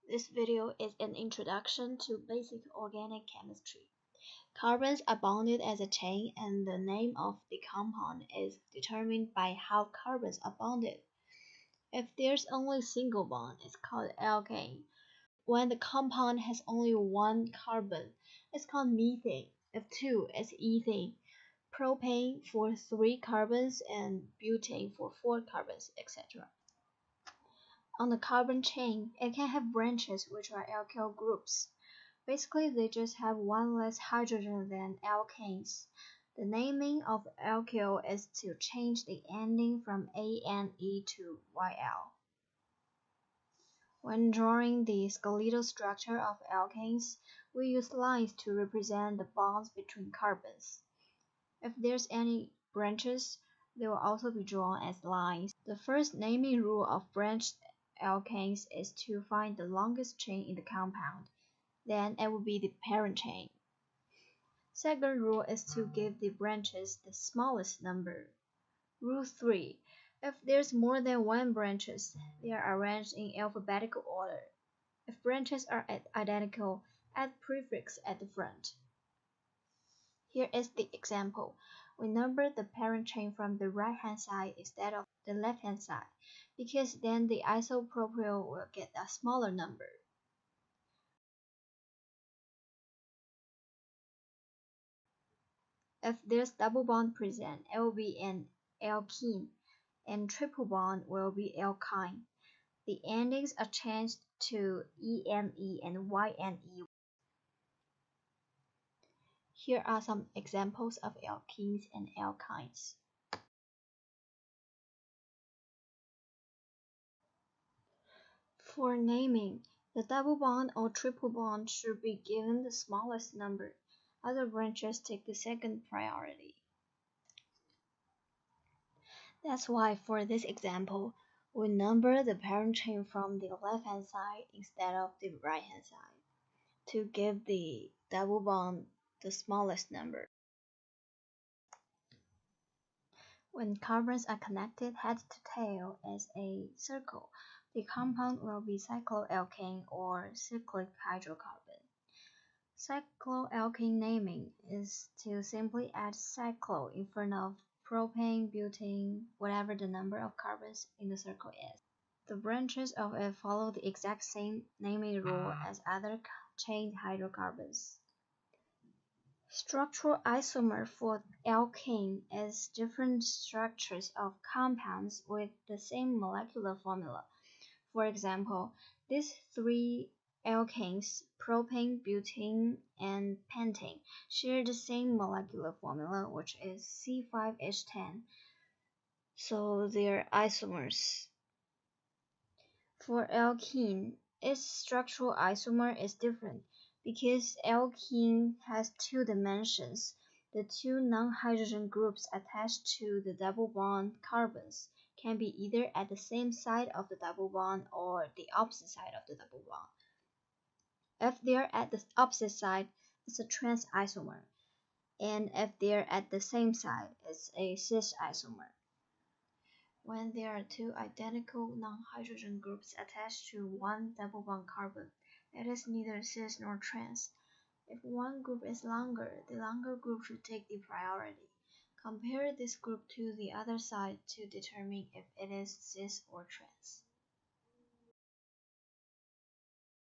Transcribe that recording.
This video is an introduction to basic organic chemistry. Carbons are bonded as a chain, and the name of the compound is determined by how carbons are bonded. If there's only a single bond, it's called alkane. When the compound has only one carbon, it's called methane. If two, it's ethane. Propane for 3 carbons and butane for 4 carbons, etc. On the carbon chain, it can have branches which are alkyl groups. Basically, they just have one less hydrogen than alkanes. The naming of alkyl is to change the ending from ane to yl. When drawing the skeletal structure of alkanes, we use lines to represent the bonds between carbons. If there's any branches, they will also be drawn as lines. The first naming rule of branched alkanes is to find the longest chain in the compound. Then it will be the parent chain. Second rule is to give the branches the smallest number. Rule 3. If there's more than one branches, they are arranged in alphabetical order. If branches are identical, add prefix at the front. Here is the example. We number the parent chain from the right-hand side instead of the left-hand side, because then the isopropyl will get a smaller number. If there's double bond present, it will be an alkene, and triple bond will be alkyne. The endings are changed to ene and yne. Here are some examples of alkenes and alkynes. For naming, the double bond or triple bond should be given the smallest number. Other branches take the second priority. That's why for this example, we number the parent chain from the left-hand side instead of the right-hand side to give the double bond the smallest number. When carbons are connected head to tail as a circle, the compound will be cycloalkane or cyclic hydrocarbon. Cycloalkane naming is to simply add cyclo in front of propane, butane, whatever the number of carbons in the circle is. The branches of it follow the exact same naming rule as other chained hydrocarbons. Structural isomer for alkane is different structures of compounds with the same molecular formula. For example, these 3 alkanes, propane, butane, and pentane, share the same molecular formula, which is C5H10, so they're isomers. For alkene, its structural isomer is different because alkene has 2 dimensions. The 2 non-hydrogen groups attached to the double bond carbons can be either at the same side of the double bond or the opposite side of the double bond. If they're at the opposite side, it's a trans isomer, and if they're at the same side, it's a cis isomer. When there are 2 identical non-hydrogen groups attached to one double bond carbon, it is neither cis nor trans. If one group is longer, the longer group should take the priority. Compare this group to the other side to determine if it is cis or trans.